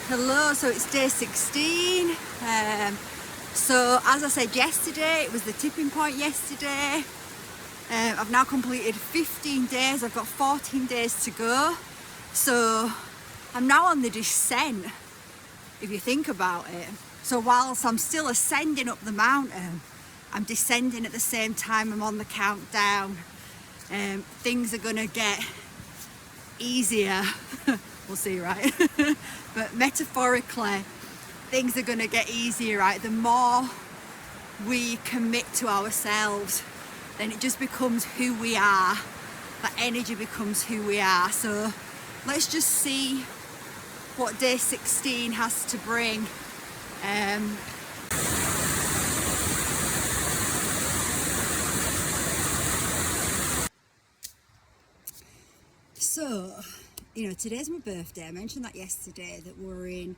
Hello, so it's day 16. So as I said yesterday, it was the tipping point yesterday. I've now completed 15 days, I've got 14 days to go. So I'm now on the descent, if you think about it. So whilst I'm still ascending up the mountain, I'm descending at the same time I'm on the countdown. Things are gonna get easier. We'll see, right? But metaphorically, things are going to get easier, right? The more we commit to ourselves, then it just becomes who we are. That energy becomes who we are. So let's just see what day 16 has to bring. So, you know, today's my birthday. I mentioned that yesterday, that we're in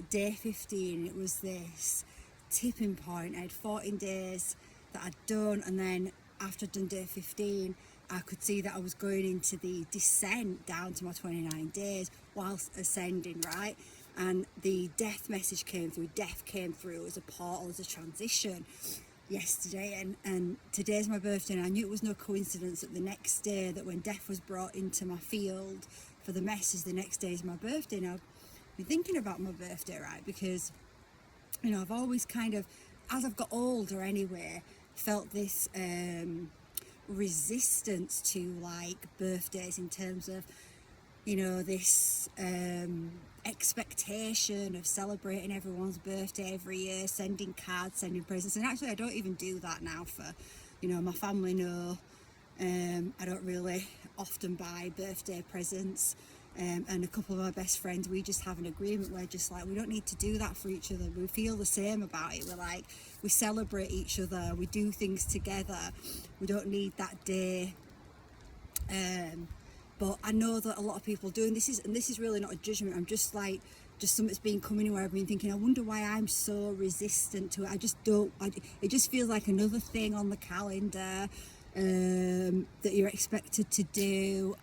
day 15. It was this tipping point. I had 14 days that I'd done, and then after I'd done day 15, I could see that I was going into the descent down to my 29 days whilst ascending, right? And the death message came through, death came through as a portal, as a transition yesterday, and today's my birthday, and I knew it was no coincidence that the next day, that when death was brought into my field for the message, the next day is my birthday. Now I've been thinking about my birthday, right, because, you know, I've always kind of, as I've got older anyway, felt this resistance to like birthdays, in terms of, you know, this expectation of celebrating everyone's birthday every year, sending cards, sending presents. And actually I don't even do that now, for, you know, my family know I don't really often buy birthday presents, and a couple of our best friends, we just have an agreement where just like, we don't need to do that for each other. We feel the same about it. We're like, we celebrate each other, we do things together, we don't need that day. But I know that a lot of people do, and this is really not a judgment. I'm just like, just something's been coming where I've been thinking, I wonder why I'm so resistant to it. I just don't, it just feels like another thing on the calendar that you're expected to do.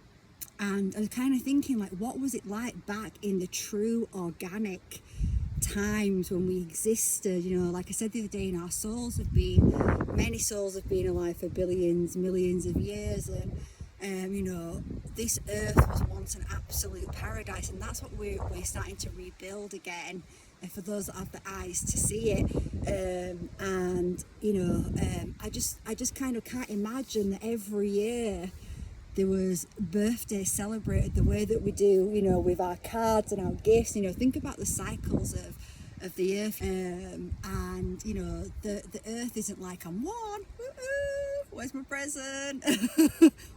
And I was kind of thinking, like, what was it like back in the true organic times when we existed? You know, like I said the other day, you know, our souls have been, many souls have been alive for billions, millions of years, and you know, this earth was once an absolute paradise, and that's what we're starting to rebuild again, and for those that have the eyes to see it. And you know, I just kind of can't imagine that every year there was birthdays celebrated the way that we do, you know, with our cards and our gifts. You know, think about the cycles of the earth, and you know, the earth isn't like, I'm one, where's my present,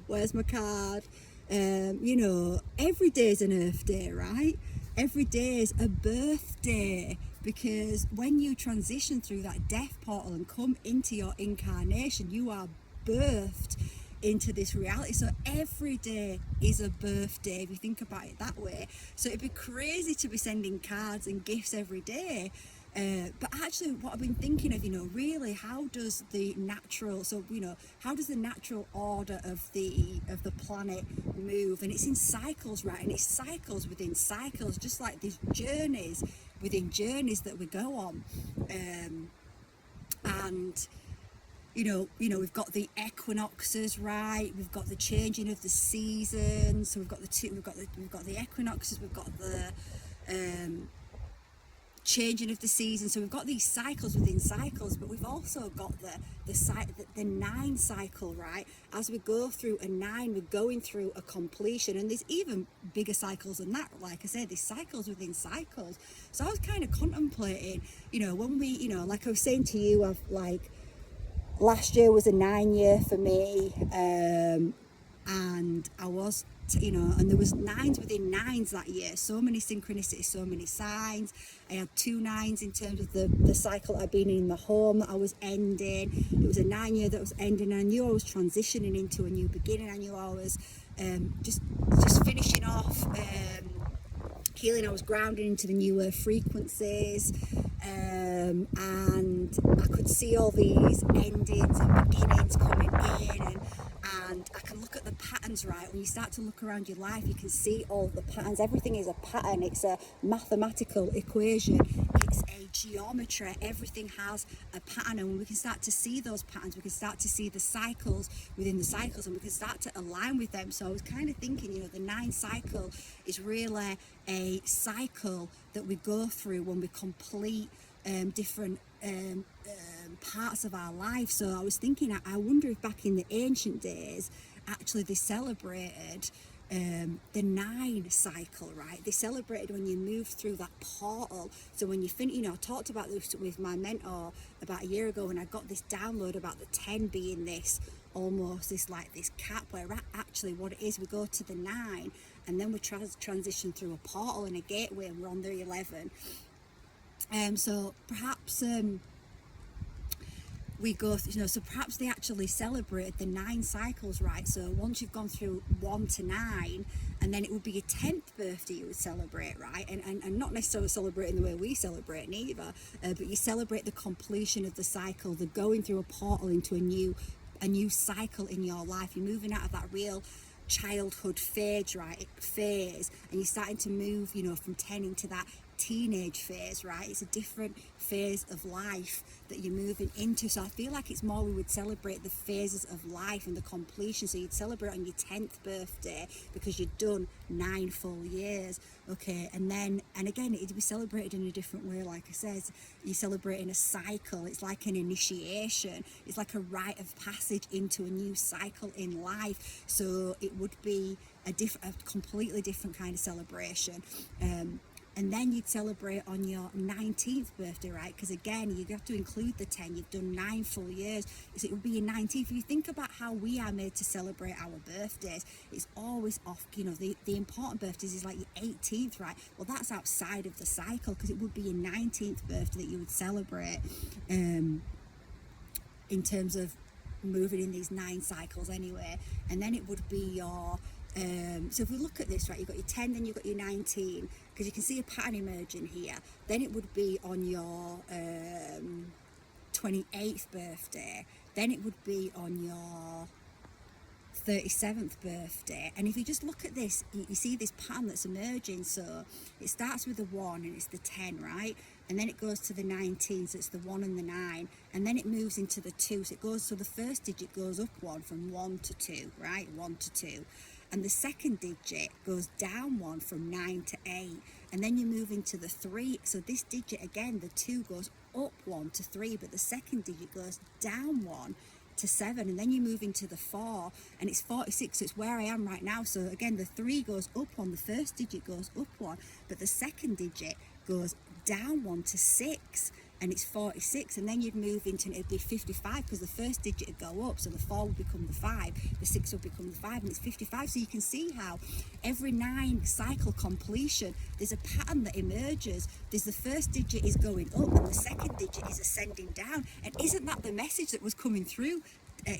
where's my card. You know, every day is an Earth Day, right? Every day is a birthday, because when you transition through that death portal and come into your incarnation, you are birthed into this reality. So every day is a birthday, if you think about it that way. So it'd be crazy to be sending cards and gifts every day. But actually, what I've been thinking of, you know, really, how does the natural, so, you know, how does the natural order of the planet move? And it's in cycles, right? And it's cycles within cycles, just like these journeys within journeys that we go on. And you know, we've got the equinoxes, right? We've got the changing of the seasons. So we've got the equinoxes. We've got the changing of the seasons. So we've got these cycles within cycles, but we've also got the 9 cycle, right? As we go through a 9, we're going through a completion, and there's even bigger cycles than that. Like I said, there's cycles within cycles. So I was kind of contemplating, you know, when we, you know, like I was saying to you, I've like, last year was a 9 year for me, and I was, you know, and there was 9s within 9s that year. So many synchronicities, so many signs. I had 2 9s in terms of the cycle I'd been in the home that I was ending. It was a 9 year that was ending. I knew I was transitioning into a new beginning. I knew I was just finishing off healing. I was grounding into the new earth frequencies, and I could see all these endings and beginnings coming in, and I can look at the pattern patterns, right? When you start to look around your life, you can see all the patterns. Everything is a pattern. It's a mathematical equation. It's a geometry. Everything has a pattern, and when we can start to see those patterns, we can start to see the cycles within the cycles, and we can start to align with them. So I was kind of thinking, the 9 cycle is really a cycle that we go through when we complete different parts of our life. So I was thinking, I wonder if back in the ancient days, actually they celebrated the 9 cycle, right? They celebrated when you move through that portal. So when you finish, I talked about this with my mentor about a year ago, and I got this download about the 10 being this cap, where actually what it is, we go to the 9 and then we transition through a portal and a gateway, and we're on the 11. So perhaps we go so perhaps they actually celebrate the 9 cycles, right? So once you've gone through 1 to 9, and then it would be your 10th birthday you would celebrate, right? And not necessarily celebrating the way we celebrate neither, but you celebrate the completion of the cycle, the going through a portal into a new cycle in your life. You're moving out of that real childhood phase, right? And you're starting to move, from 10 into that teenage phase, right? It's a different phase of life that you're moving into. So I feel like it's more, we would celebrate the phases of life and the completion. So you'd celebrate on your 10th birthday because you've done 9 full years, okay? And again, it'd be celebrated in a different way. Like I said, you're celebrating a cycle. It's like an initiation. It's like a rite of passage into a new cycle in life. So it would be a completely different kind of celebration. And then you'd celebrate on your 19th birthday, right? Because again, you have to include the 10. You've done 9 full years. So it would be your 19th. If you think about how we are made to celebrate our birthdays, it's always off, the important birthdays is like your 18th, right? Well, that's outside of the cycle, because it would be your 19th birthday that you would celebrate in terms of moving in these 9 cycles anyway. And then it would be your so if we look at this, right, you've got your 10, then you've got your 19, because you can see a pattern emerging here. Then it would be on your 28th birthday, then it would be on your 37th birthday. And if you just look at this, you see this pattern that's emerging. So it starts with the 1 and it's the 10, right? And then it goes to the 19, so it's the 1 and the 9, and then it moves into the 2. So the first digit goes up 1 from 1 to 2, right? 1 to 2. And the second digit goes down 1 from 9 to 8. And then you move into the 3. So this digit again, the 2 goes up 1 to 3, but the second digit goes down 1 to 7. And then you move into the 4, and it's 46. So it's where I am right now. So again, the 3 goes up 1, the first digit goes up 1, but the second digit goes down 1 to 6. And it's 46, and then you'd move into, it'd be 55, because the first digit would go up, so the 4 would become the 5, the 6 would become the 5, and it's 55. So you can see how every 9 cycle completion, there's a pattern that emerges. There's the first digit is going up, and the second digit is ascending down. And isn't that the message that was coming through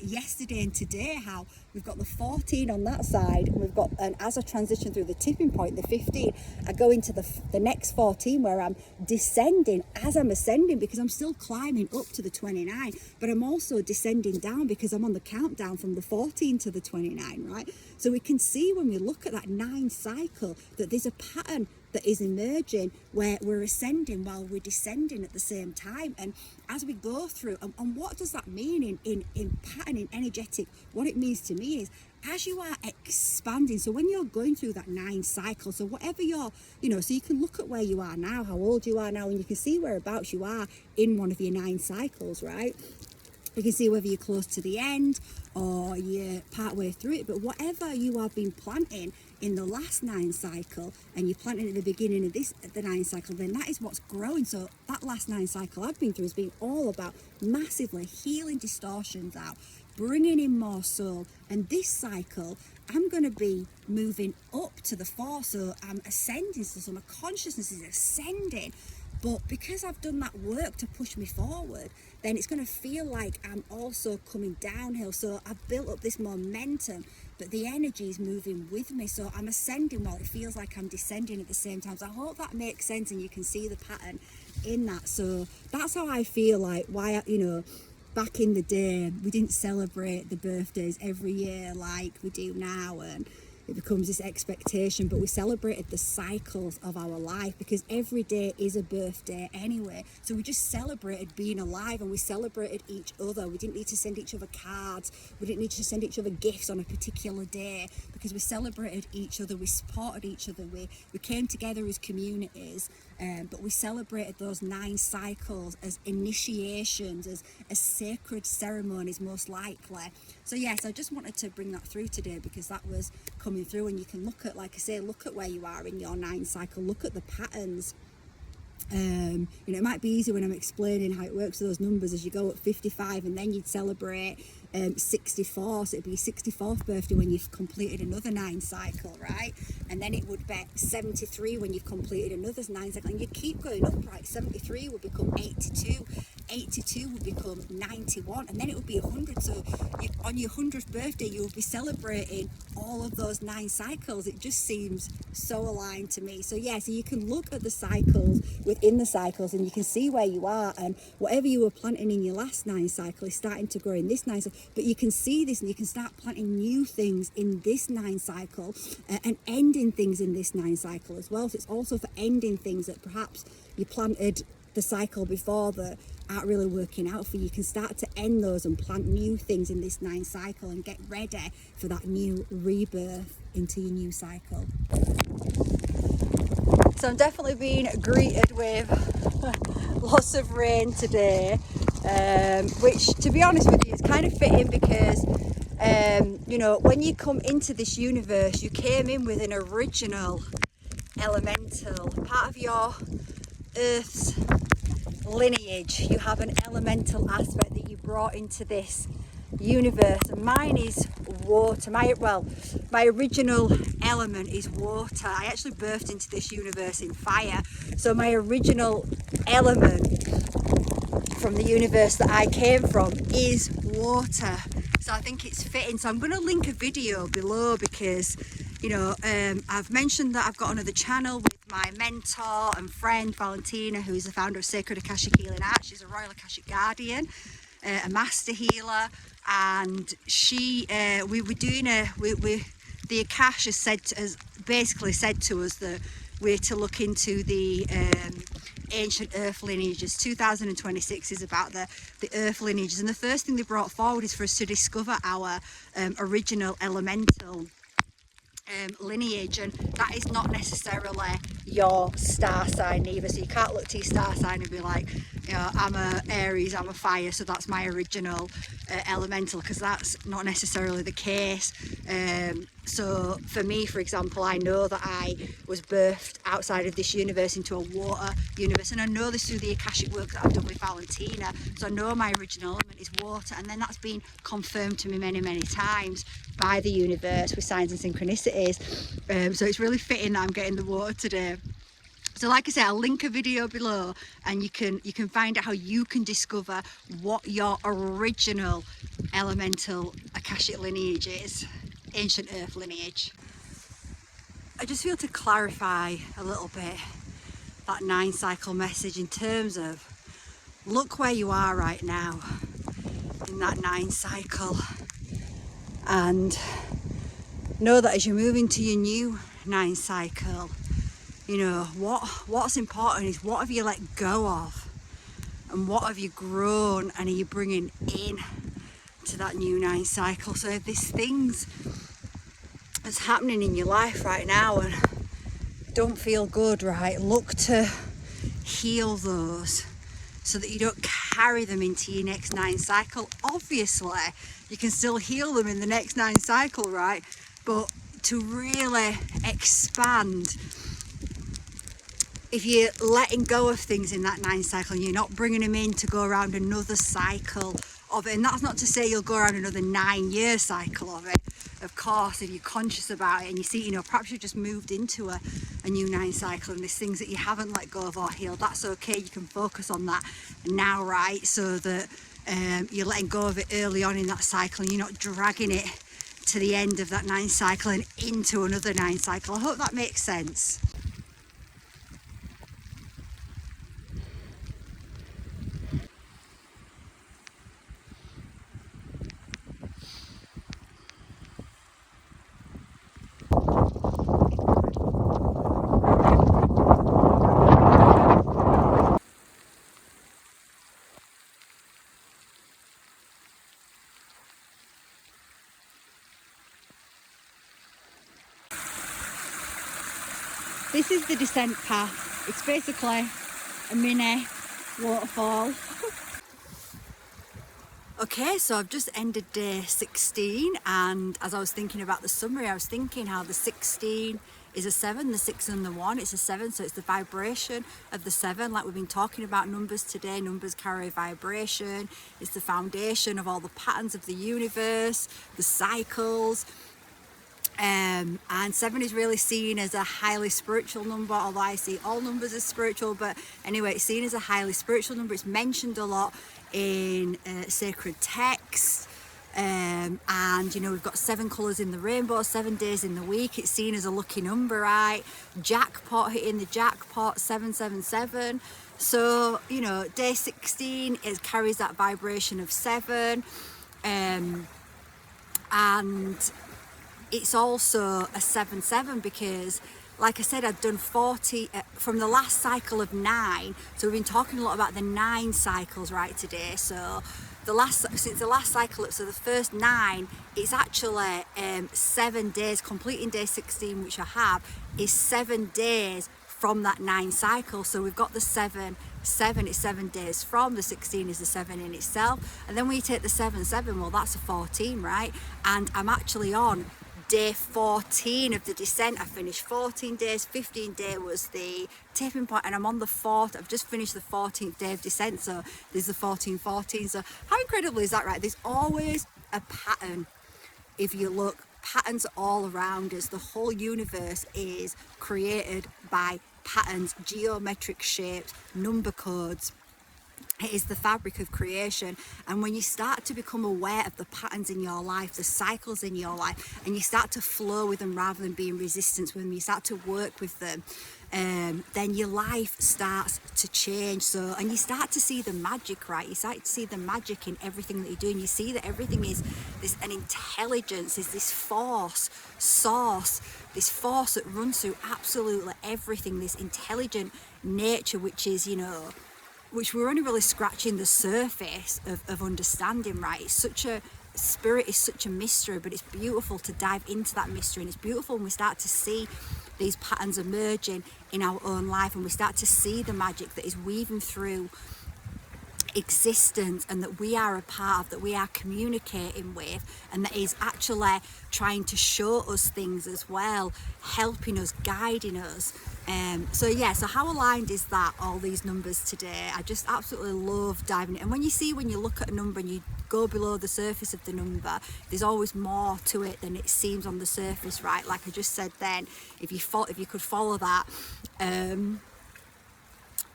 yesterday and today, how we've got the 14 on that side, and we've got, and as I transition through the tipping point, the 15, I go into the next 14 where I'm descending as I'm ascending, because I'm still climbing up to the 29, but I'm also descending down because I'm on the countdown from the 14 to the 29, right? So we can see when we look at that 9 cycle that there's a pattern that is emerging where we're ascending while we're descending at the same time. And as we go through, and what does that mean in pattern, in energetic? What it means to me is, as you are expanding, so when you're going through that 9 cycle, so whatever you're, so you can look at where you are now, how old you are now, and you can see whereabouts you are in one of your 9 cycles, right? You can see whether you're close to the end or you're part way through it. But whatever you have been planting in the last 9 cycle, and you're planting at the beginning of the 9 cycle, then that is what's growing. So that last 9 cycle I've been through has been all about massively healing distortions out, bringing in more soul. And this cycle, I'm going to be moving up to the 4, so I'm ascending, so my consciousness is ascending. But because I've done that work to push me forward, then it's going to feel like I'm also coming downhill. So I've built up this momentum, but the energy is moving with me. So I'm ascending while it feels like I'm descending at the same time. So I hope that makes sense and you can see the pattern in that. So that's how I feel like, why, back in the day, we didn't celebrate the birthdays every year like we do now, and it becomes this expectation, but we celebrated the cycles of our life, because every day is a birthday anyway. So we just celebrated being alive, and we celebrated each other. We didn't need to send each other cards, we didn't need to send each other gifts on a particular day, because we celebrated each other, we supported each other, we came together as communities, but we celebrated those 9 cycles as initiations, as sacred ceremonies, most likely. So yes, I just wanted to bring that through today, because that was coming through, and you can look at, like I say, look at where you are in your 9 cycle, look at the patterns. You know, it might be easy when I'm explaining how it works with those numbers, as you go at 55 and then you'd celebrate 64, so it'd be your 64th birthday when you've completed another 9 cycle, right? And then it would be 73 when you've completed another 9 cycle, and you'd keep going up, right? 73 would become 82, 82 would become 91, and then it would be 100. So on your 100th birthday you would be celebrating all of those 9 cycles. It just seems so aligned to me. So yeah, so you can look at the cycles within the cycles, and you can see where you are, and whatever you were planting in your last 9 cycle is starting to grow in this 9 cycle. But you can see this, and you can start planting new things in this 9 cycle, and ending things in this 9 cycle as well. So it's also for ending things that perhaps you planted the cycle before that aren't really working out for you. You can start to end those and plant new things in this 9 cycle, and get ready for that new rebirth into your new cycle. So I'm definitely being greeted with lots of rain today, which, to be honest with you, is kind of fitting, because you know, when you come into this universe, you came in with an original elemental part of your Earth's lineage. You have an elemental aspect that you brought into this universe, and mine is water. My original element is water. I actually birthed into this universe in fire, so my original element from the universe that I came from is water. So I think it's fitting. So I'm going to link a video below, because you know, I've mentioned that I've got another channel with my mentor and friend Valentina, who is the founder of Sacred Akashic Healing Art. She's a Royal Akashic Guardian, a master healer, and she we were doing the Akash has basically said to us that we're to look into the ancient earth lineages. 2026 is about the earth lineages, and the first thing they brought forward is for us to discover our original elemental lineage, and that is not necessarily your star sign either. So you can't look to your star sign and be like, you know, I'm a Aries, I'm a fire, so that's my original elemental, because that's not necessarily the case. So for me, for example, I know that I was birthed outside of this universe into a water universe, and I know this through the Akashic work that I've done with Valentina. So I know my original element is water, and then that's been confirmed to me many times by the universe with signs and synchronicities. So it's really fitting that I'm getting the water today. So like I say, I'll link a video below, and you can find out how you can discover what your original elemental Akashic lineage is, ancient earth lineage. I just feel to clarify a little bit that 9 cycle message in terms of, look where you are right now in that 9 cycle, and know that as you move into your new 9 cycle, you know, what's important is, what have you let go of, and what have you grown and are you bringing in to that new 9 cycle. So if there's things that's happening in your life right now and don't feel good, right, look to heal those so that you don't carry them into your next 9 cycle. Obviously you can still heal them in the next 9 cycle, right, but to really expand, if you're letting go of things in that 9 cycle and you're not bringing them in to go around another cycle of it, and that's not to say you'll go around another 9-year cycle of it, of course, if you're conscious about it and you see, you know, perhaps you've just moved into a new 9 cycle and there's things that you haven't let go of or healed, that's okay. You can focus on that now, right, so that you're letting go of it early on in that cycle and you're not dragging it to the end of that 9 cycle and into another 9 cycle. I hope that makes sense. the descent path. It's basically a mini waterfall. Okay, so I've just ended day 16, and as I was thinking about the summary, I was thinking how the 16 is a 7, the 6 and the 1, it's a 7, so it's the vibration of the 7, like we've been talking about numbers today. Numbers carry vibration, it's the foundation of all the patterns of the universe, the cycles. And 7 is really seen as a highly spiritual number, although I see all numbers as spiritual, but anyway, it's seen as a highly spiritual number. It's mentioned a lot in sacred texts, and you know, we've got 7 colours in the rainbow, 7 days in the week. It's seen as a lucky number, right? Jackpot, hitting the jackpot, 777. So you know, day 16 it carries that vibration of 7, and it's also a 7-7 because, like I said, I've done 40 from the last cycle of 9. So we've been talking a lot about the 9 cycles right today. So since the last cycle, so the first 9, it's actually 7 days. Completing day 16, which I have, is 7 days from that 9 cycle. So we've got the 7, it's 7 days from, the 16 is the 7 in itself, and then when you take the 7, well, that's a 14, right? And I'm actually on day 14 of the descent. I finished 14 days, 15 day was the tipping point, and I'm on the 4th. I've just finished the 14th day of descent, so there's the 14. So how incredible is that, right? There's always a pattern. If you look, patterns all around us. The whole universe is created by patterns, geometric shapes, number codes. It is the fabric of creation. And when you start to become aware of the patterns in your life, the cycles in your life, and you start to flow with them rather than be in resistance with them, you start to work with them, then your life starts to change. So, and you start to see the magic, right? You start to see the magic in everything that you're doing. You see that everything is an intelligence, is this force, source, this force that runs through absolutely everything, this intelligent nature, which is, you know, which we're only really scratching the surface of understanding, right? It's such a, spirit is such a mystery, but it's beautiful to dive into that mystery, and it's beautiful when we start to see these patterns emerging in our own life, and we start to see the magic that is weaving through existence, and that we are a part of, that we are communicating with, and that is actually trying to show us things as well, helping us, guiding us. So yeah, so how aligned is that, all these numbers today? I just absolutely love diving in. And when you look at a number and you go below the surface of the number, there's always more to it than it seems on the surface, right? Like I just said then, if you could follow that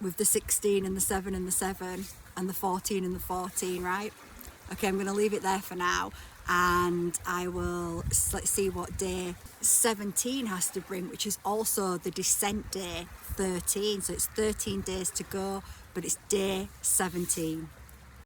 with the 16 and the 7 and the 7 and the 14 and the 14, right? Okay, I'm going to leave it there for now, and I will, let's see what day 17 has to bring, which is also the descent day 13. So it's 13 days to go, but it's day 17.